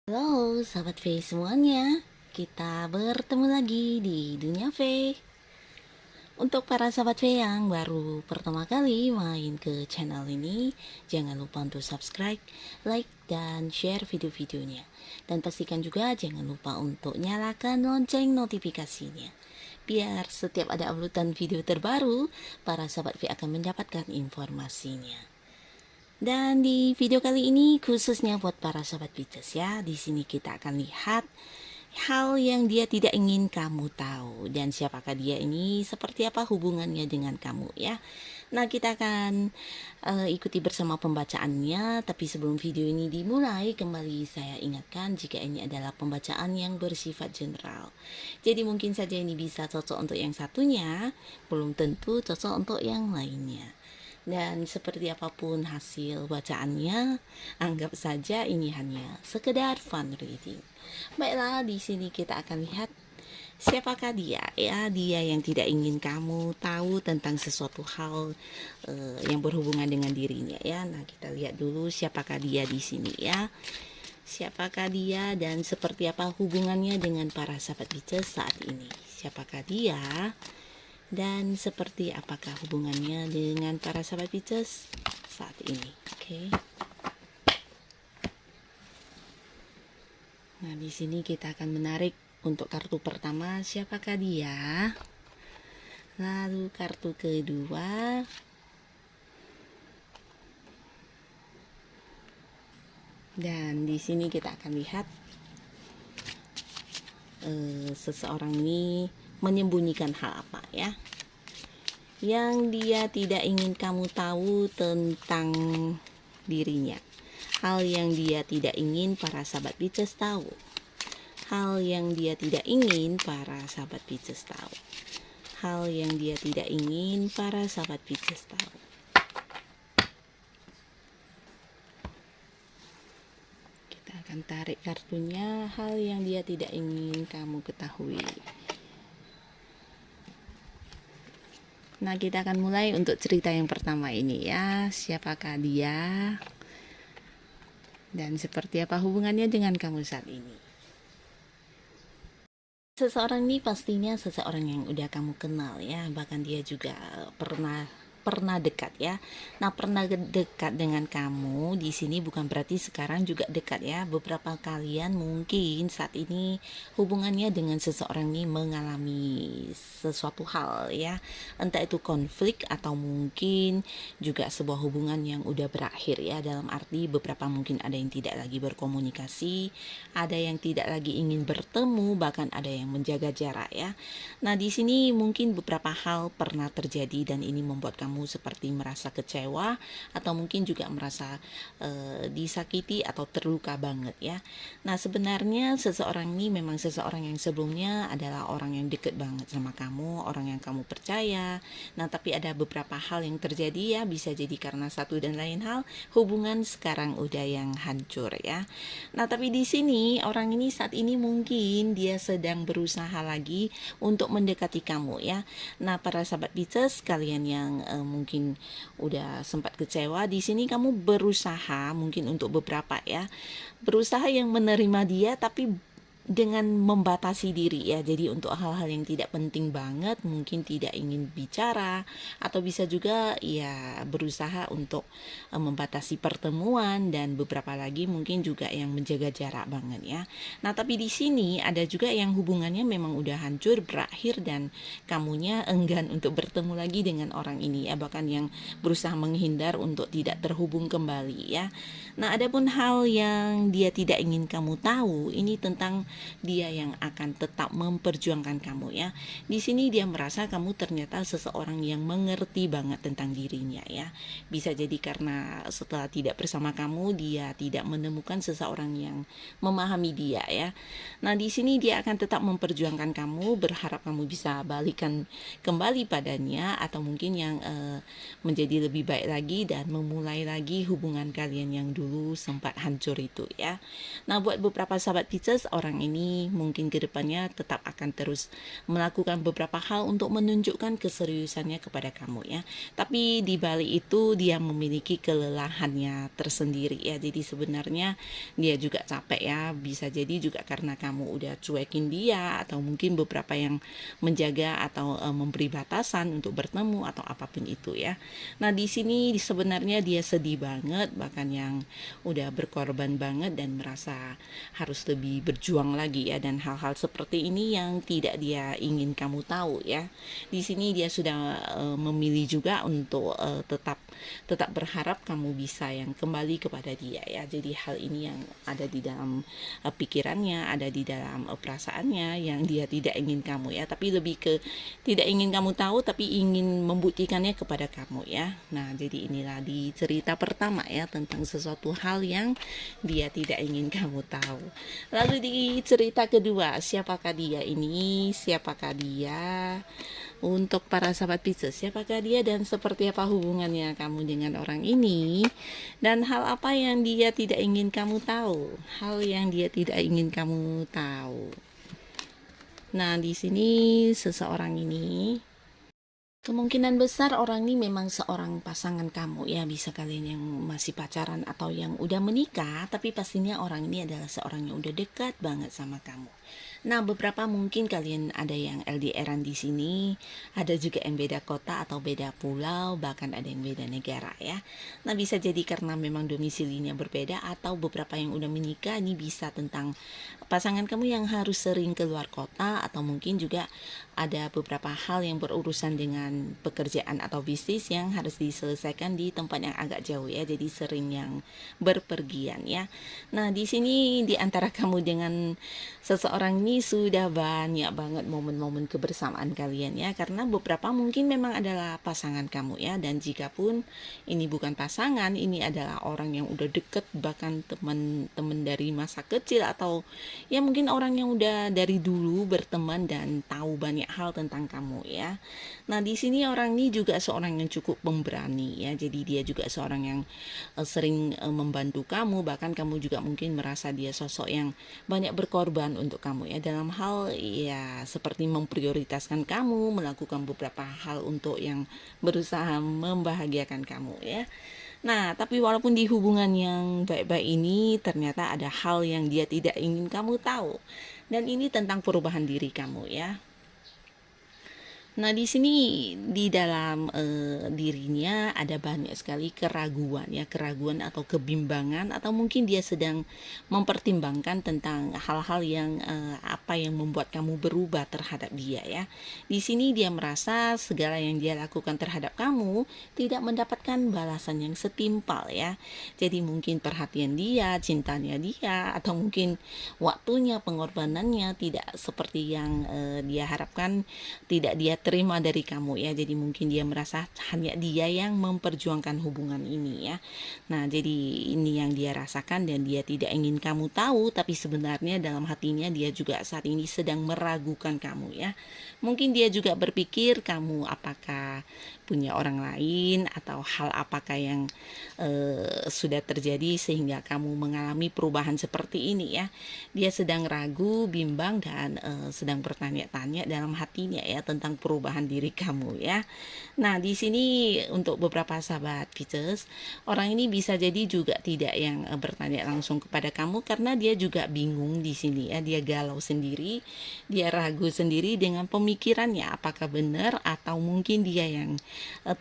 Halo sahabat V semuanya, kita bertemu lagi di Dunia V. Untuk para sahabat V yang baru pertama kali main ke channel ini, jangan lupa untuk subscribe, like, dan share video-videonya. Dan pastikan juga jangan lupa untuk nyalakan lonceng notifikasinya, biar setiap ada uploadan video terbaru, para sahabat V akan mendapatkan informasinya. Dan di video kali ini khususnya buat para sahabat Pisces ya. Di sini kita akan lihat hal yang dia tidak ingin kamu tahu dan siapakah dia ini, seperti apa hubungannya dengan kamu ya. Nah, kita akan ikuti bersama pembacaannya. Tapi sebelum video ini dimulai, kembali saya ingatkan jika ini adalah pembacaan yang bersifat general. Jadi mungkin saja ini bisa cocok untuk yang satunya, belum tentu cocok untuk yang lainnya. Dan seperti apapun hasil bacaannya, anggap saja ini hanya sekedar fun reading. Baiklah, di sini kita akan lihat siapakah dia ya, dia yang tidak ingin kamu tahu tentang sesuatu hal yang berhubungan dengan dirinya ya. Nah, kita lihat dulu siapakah dia di sini ya. Siapakah dia dan seperti apa hubungannya dengan para sahabat Pisces saat ini? Siapakah dia? Dan seperti apakah hubungannya dengan para sahabat Pisces saat ini? Oke. Nah, di sini kita akan menarik untuk kartu pertama, siapakah dia? Lalu kartu kedua. Dan di sini kita akan lihat seseorang ini menyembunyikan hal apa ya, yang dia tidak ingin kamu tahu tentang dirinya. Hal yang dia tidak ingin para sahabat Pisces tahu. Hal yang dia tidak ingin para sahabat Pisces tahu. Hal yang dia tidak ingin para sahabat Pisces tahu. Kita akan tarik kartunya, hal yang dia tidak ingin kamu ketahui. Nah, kita akan mulai untuk cerita yang pertama ini ya. Siapakah dia? Dan seperti apa hubungannya dengan kamu saat ini? Seseorang ini pastinya seseorang yang udah kamu kenal ya. Bahkan dia juga pernah dekat ya. Nah, pernah dekat dengan kamu di sini bukan berarti sekarang juga dekat ya. Beberapa kalian mungkin saat ini hubungannya dengan seseorang ini mengalami sesuatu hal ya. Entah itu konflik atau mungkin juga sebuah hubungan yang udah berakhir ya. Dalam arti beberapa mungkin ada yang tidak lagi berkomunikasi, ada yang tidak lagi ingin bertemu, bahkan ada yang menjaga jarak ya. Nah, di sini mungkin beberapa hal pernah terjadi dan ini membuat kamu seperti merasa kecewa atau mungkin juga merasa disakiti atau terluka banget ya. Nah, sebenarnya seseorang ini memang seseorang yang sebelumnya adalah orang yang deket banget sama kamu, orang yang kamu percaya. Nah, tapi ada beberapa hal yang terjadi ya, bisa jadi karena satu dan lain hal, hubungan sekarang udah yang hancur ya. Nah, tapi di sini orang ini saat ini mungkin dia sedang berusaha lagi untuk mendekati kamu ya. Nah, para sahabat Pisces kalian yang mungkin udah sempat kecewa, di sini kamu berusaha mungkin untuk beberapa ya. Berusaha yang menerima dia tapi dengan membatasi diri ya. Jadi untuk hal-hal yang tidak penting banget mungkin tidak ingin bicara, atau bisa juga ya berusaha untuk membatasi pertemuan, dan beberapa lagi mungkin juga yang menjaga jarak banget ya. Nah, tapi di sini ada juga yang hubungannya memang udah hancur, berakhir, dan kamunya enggan untuk bertemu lagi dengan orang ini ya, bahkan yang berusaha menghindar untuk tidak terhubung kembali ya. Nah, adapun hal yang dia tidak ingin kamu tahu ini tentang dia yang akan tetap memperjuangkan kamu ya. Di sini dia merasa kamu ternyata seseorang yang mengerti banget tentang dirinya ya. Bisa jadi karena setelah tidak bersama kamu dia tidak menemukan seseorang yang memahami dia ya. Nah, di sini dia akan tetap memperjuangkan kamu, berharap kamu bisa balikan kembali padanya, atau mungkin yang menjadi lebih baik lagi dan memulai lagi hubungan kalian yang dulu sempat hancur itu ya. Nah, buat beberapa sahabat Pisces, orang ini mungkin kedepannya tetap akan terus melakukan beberapa hal untuk menunjukkan keseriusannya kepada kamu ya. Tapi di balik itu dia memiliki kelelahannya tersendiri ya. Jadi sebenarnya dia juga capek ya. Bisa jadi juga karena kamu udah cuekin dia, atau mungkin beberapa yang menjaga atau memberi batasan untuk bertemu atau apapun itu ya. Nah, di sini sebenarnya dia sedih banget, bahkan yang udah berkorban banget dan merasa harus lebih berjuang lagi ya, dan hal-hal seperti ini yang tidak dia ingin kamu tahu ya. Di sini dia sudah memilih juga untuk tetap berharap kamu bisa yang kembali kepada dia ya. Jadi hal ini yang ada di dalam pikirannya, ada di dalam perasaannya yang dia tidak ingin kamu ya, tapi lebih ke tidak ingin kamu tahu tapi ingin membuktikannya kepada kamu ya. Nah, jadi inilah di cerita pertama ya, tentang sesuatu hal yang dia tidak ingin kamu tahu. Lalu di cerita kedua, siapakah dia ini? Siapakah dia? Untuk para sahabat Pisces, siapakah dia dan seperti apa hubungannya kamu dengan orang ini? Dan hal apa yang dia tidak ingin kamu tahu? Hal yang dia tidak ingin kamu tahu. Nah, di sini seseorang ini kemungkinan besar orang ini memang seorang pasangan kamu ya, bisa kalian yang masih pacaran atau yang udah menikah, tapi pastinya orang ini adalah seorang yang udah dekat banget sama kamu. Nah, beberapa mungkin kalian ada yang LDRan di sini, ada juga yang beda kota atau beda pulau, bahkan ada yang beda negara ya. Nah, bisa jadi karena memang domisilinya berbeda, atau beberapa yang udah menikah ini bisa tentang pasangan kamu yang harus sering keluar kota, atau mungkin juga ada beberapa hal yang berurusan dengan pekerjaan atau bisnis yang harus diselesaikan di tempat yang agak jauh ya, jadi sering yang berpergian ya. Nah, di sini di antara kamu dengan seseorang ini sudah banyak banget momen-momen kebersamaan kalian ya, karena beberapa mungkin memang adalah pasangan kamu ya, dan jika pun ini bukan pasangan, ini adalah orang yang udah deket, bahkan teman-teman dari masa kecil, atau ya mungkin orang yang udah dari dulu berteman dan tahu banyak hal tentang kamu ya. Nah, di sini orang ini juga seorang yang cukup pemberani ya, jadi dia juga seorang yang sering membantu kamu, bahkan kamu juga mungkin merasa dia sosok yang banyak berkorban untuk kamu ya, dalam hal ya seperti memprioritaskan kamu, melakukan beberapa hal untuk yang berusaha membahagiakan kamu ya. Nah, tapi walaupun di hubungan yang baik-baik ini, ternyata ada hal yang dia tidak ingin kamu tahu, dan ini tentang perubahan diri kamu ya. Nah, di sini di dalam dirinya ada banyak sekali keraguan ya, keraguan atau kebimbangan, atau mungkin dia sedang mempertimbangkan tentang hal-hal yang apa yang membuat kamu berubah terhadap dia ya. Di sini dia merasa segala yang dia lakukan terhadap kamu tidak mendapatkan balasan yang setimpal ya. Jadi mungkin perhatian dia, cintanya dia, atau mungkin waktunya, pengorbanannya tidak seperti yang dia harapkan, tidak dia terima dari kamu ya. Jadi mungkin dia merasa hanya dia yang memperjuangkan hubungan ini ya. Nah, jadi ini yang dia rasakan dan dia tidak ingin kamu tahu, tapi sebenarnya dalam hatinya dia juga saat ini sedang meragukan kamu ya. Mungkin dia juga berpikir kamu apakah punya orang lain, atau hal apakah yang sudah terjadi sehingga kamu mengalami perubahan seperti ini ya. Dia sedang ragu, bimbang, dan sedang bertanya-tanya dalam hatinya ya tentang perubahan diri kamu ya. Nah, di sini untuk beberapa sahabat Pisces, orang ini bisa jadi juga tidak yang bertanya langsung kepada kamu, karena dia juga bingung di sini ya. Dia galau sendiri, dia ragu sendiri dengan pemikirannya apakah benar atau mungkin dia yang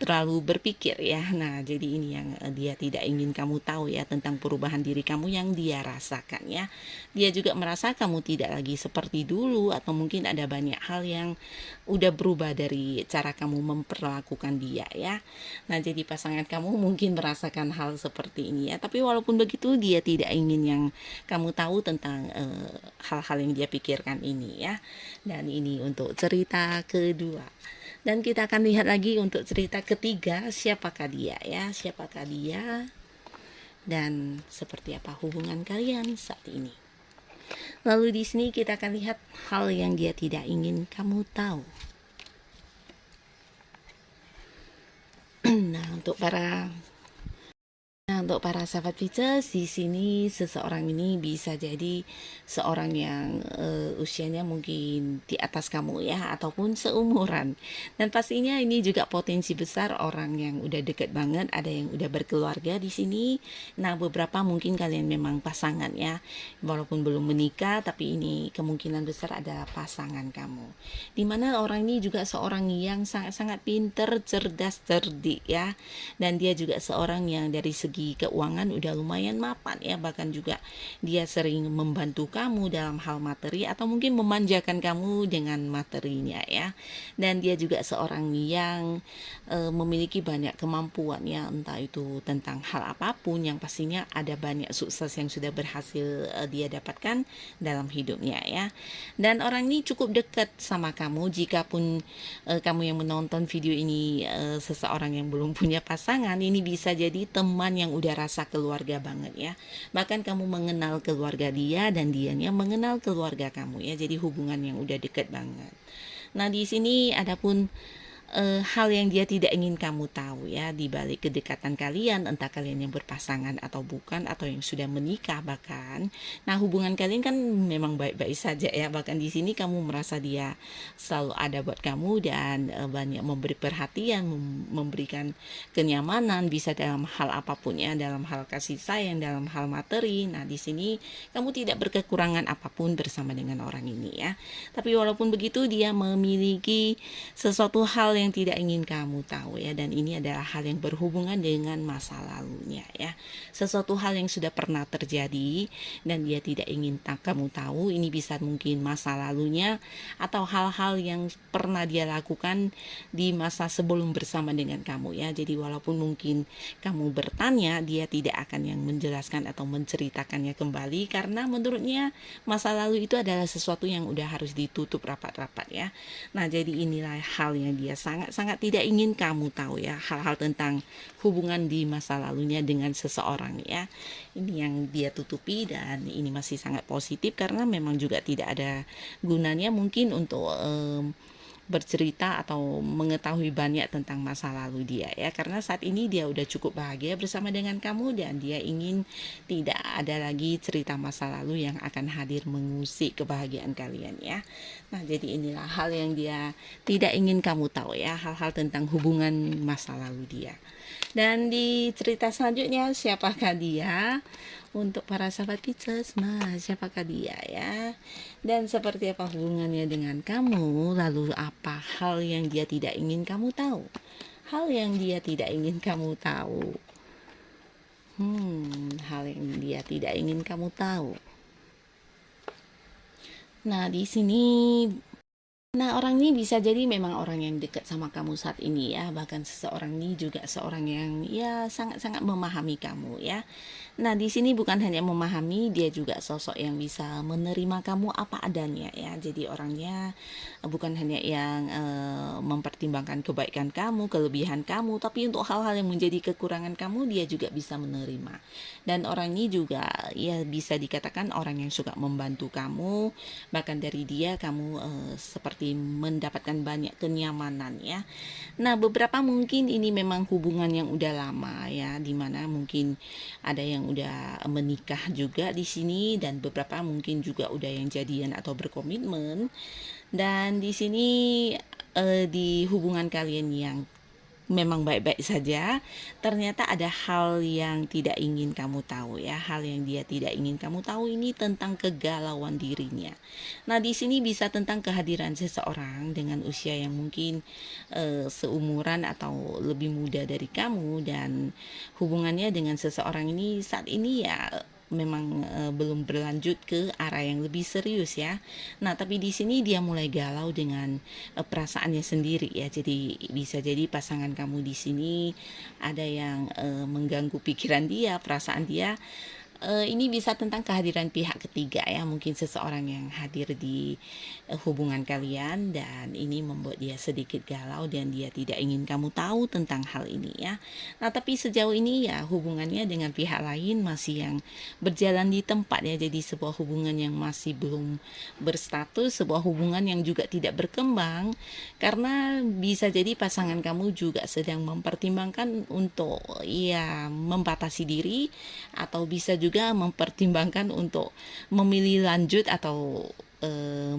terlalu berpikir ya. Nah, jadi ini yang dia tidak ingin kamu tahu ya, tentang perubahan diri kamu yang dia rasakan ya. Dia juga merasa kamu tidak lagi seperti dulu, atau mungkin ada banyak hal yang udah berubah dari cara kamu memperlakukan dia ya. Nah, jadi pasangan kamu mungkin merasakan hal seperti ini ya, tapi walaupun begitu dia tidak ingin yang kamu tahu tentang hal-hal yang dia pikirkan ini ya. Dan ini untuk cerita kedua. Dan kita akan lihat lagi untuk cerita ketiga, siapakah dia ya, siapakah dia dan seperti apa hubungan kalian saat ini. Lalu di sini kita akan lihat hal yang dia tidak ingin kamu tahu. Nah, untuk para Nah, untuk para sahabat Pisces, di sini seseorang ini bisa jadi seorang yang usianya mungkin di atas kamu ya, ataupun seumuran. Dan pastinya ini juga potensi besar orang yang udah deket banget, ada yang udah berkeluarga di sini. Nah, beberapa mungkin kalian memang pasangan ya, walaupun belum menikah, tapi ini kemungkinan besar adalah pasangan kamu. Dimana orang ini juga seorang yang sangat-sangat pinter, cerdas, cerdik ya, dan dia juga seorang yang dari segi keuangan udah lumayan mapan ya, bahkan juga dia sering membantu kamu dalam hal materi atau mungkin memanjakan kamu dengan materinya ya. Dan dia juga seorang yang memiliki banyak kemampuan ya, entah itu tentang hal apapun, yang pastinya ada banyak sukses yang sudah berhasil dia dapatkan dalam hidupnya ya. Dan orang ini cukup dekat sama kamu, jika pun kamu yang menonton video ini seseorang yang belum punya pasangan, ini bisa jadi teman yang udah rasa keluarga banget ya. Bahkan kamu mengenal keluarga dia dan dianya mengenal keluarga kamu ya. Jadi hubungan yang udah deket banget. Nah, di sini adapun hal yang dia tidak ingin kamu tahu ya, di balik kedekatan kalian, entah kalian yang berpasangan atau bukan, atau yang sudah menikah bahkan. Nah, hubungan kalian kan memang baik-baik saja ya, bahkan di sini kamu merasa dia selalu ada buat kamu dan banyak memberi perhatian, memberikan kenyamanan, bisa dalam hal apapun ya, dalam hal kasih sayang, dalam hal materi. Nah, di sini kamu tidak berkekurangan apapun bersama dengan orang ini ya. Tapi walaupun begitu, dia memiliki sesuatu hal yang tidak ingin kamu tahu ya, dan ini adalah hal yang berhubungan dengan masa lalunya ya, sesuatu hal yang sudah pernah terjadi dan dia tidak ingin kamu tahu. Ini bisa mungkin masa lalunya atau hal-hal yang pernah dia lakukan di masa sebelum bersama dengan kamu ya. Jadi walaupun mungkin kamu bertanya, dia tidak akan yang menjelaskan atau menceritakannya kembali, karena menurutnya masa lalu itu adalah sesuatu yang udah harus ditutup rapat-rapat ya. Nah, jadi inilah hal yang dia sangat-sangat tidak ingin kamu tahu ya, hal-hal tentang hubungan di masa lalunya dengan seseorang ya. Ini yang dia tutupi, dan ini masih sangat positif karena memang juga tidak ada gunanya mungkin untuk bercerita atau mengetahui banyak tentang masa lalu dia ya, karena saat ini dia udah cukup bahagia bersama dengan kamu dan dia ingin tidak ada lagi cerita masa lalu yang akan hadir mengusik kebahagiaan kalian ya. Nah, jadi inilah hal yang dia tidak ingin kamu tahu ya, hal-hal tentang hubungan masa lalu dia. Dan di cerita selanjutnya, siapakah dia? Untuk para sahabat Pisces, nah siapakah dia ya? Dan seperti apa hubungannya dengan kamu? Lalu apa hal yang dia tidak ingin kamu tahu? Hal yang dia tidak ingin kamu tahu. Hal yang dia tidak ingin kamu tahu. Nah, di sini orang ini bisa jadi memang orang yang dekat sama kamu saat ini ya. Bahkan seseorang ini juga seorang yang ya sangat-sangat memahami kamu ya. Nah, di sini bukan hanya memahami, dia juga sosok yang bisa menerima kamu apa adanya ya. Jadi orangnya bukan hanya yang mempertimbangkan kebaikan kamu, kelebihan kamu, tapi untuk hal-hal yang menjadi kekurangan kamu dia juga bisa menerima. Dan orang ini juga ya bisa dikatakan orang yang suka membantu kamu. Bahkan dari dia kamu seperti mendapatkan banyak kenyamanan ya. Nah, beberapa mungkin ini memang hubungan yang udah lama ya, dimana mungkin ada yang udah menikah juga di sini, dan beberapa mungkin juga udah yang jadian atau berkomitmen. Dan di sini di hubungan kalian yang memang baik-baik saja, ternyata ada hal yang tidak ingin kamu tahu ya. Hal yang dia tidak ingin kamu tahu ini tentang kegalauan dirinya. Nah, di sini bisa tentang kehadiran seseorang dengan usia yang mungkin seumuran atau lebih muda dari kamu, dan hubungannya dengan seseorang ini saat ini ya memang belum berlanjut ke arah yang lebih serius ya. Nah, tapi di sini dia mulai galau dengan perasaannya sendiri ya. Jadi bisa jadi pasangan kamu di sini ada yang mengganggu pikiran dia, perasaan dia ini bisa tentang kehadiran pihak ketiga ya, mungkin seseorang yang hadir di hubungan kalian dan ini membuat dia sedikit galau dan dia tidak ingin kamu tahu tentang hal ini ya. Nah, tapi sejauh ini ya hubungannya dengan pihak lain masih yang berjalan di tempat ya, jadi sebuah hubungan yang masih belum berstatus, sebuah hubungan yang juga tidak berkembang karena bisa jadi pasangan kamu juga sedang mempertimbangkan untuk ya membatasi diri atau bisa juga mempertimbangkan untuk memilih lanjut atau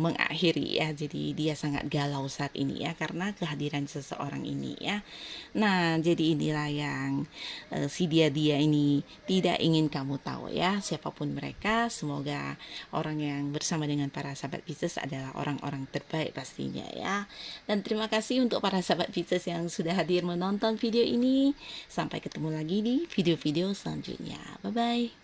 mengakhiri ya. Jadi dia sangat galau saat ini ya karena kehadiran seseorang ini ya. Nah, jadi inilah yang si dia ini tidak ingin kamu tahu ya, siapapun mereka. Semoga orang yang bersama dengan para sahabat Pisces adalah orang-orang terbaik pastinya ya. Dan terima kasih untuk para sahabat Pisces yang sudah hadir menonton video ini. Sampai ketemu lagi di video-video selanjutnya. Bye bye.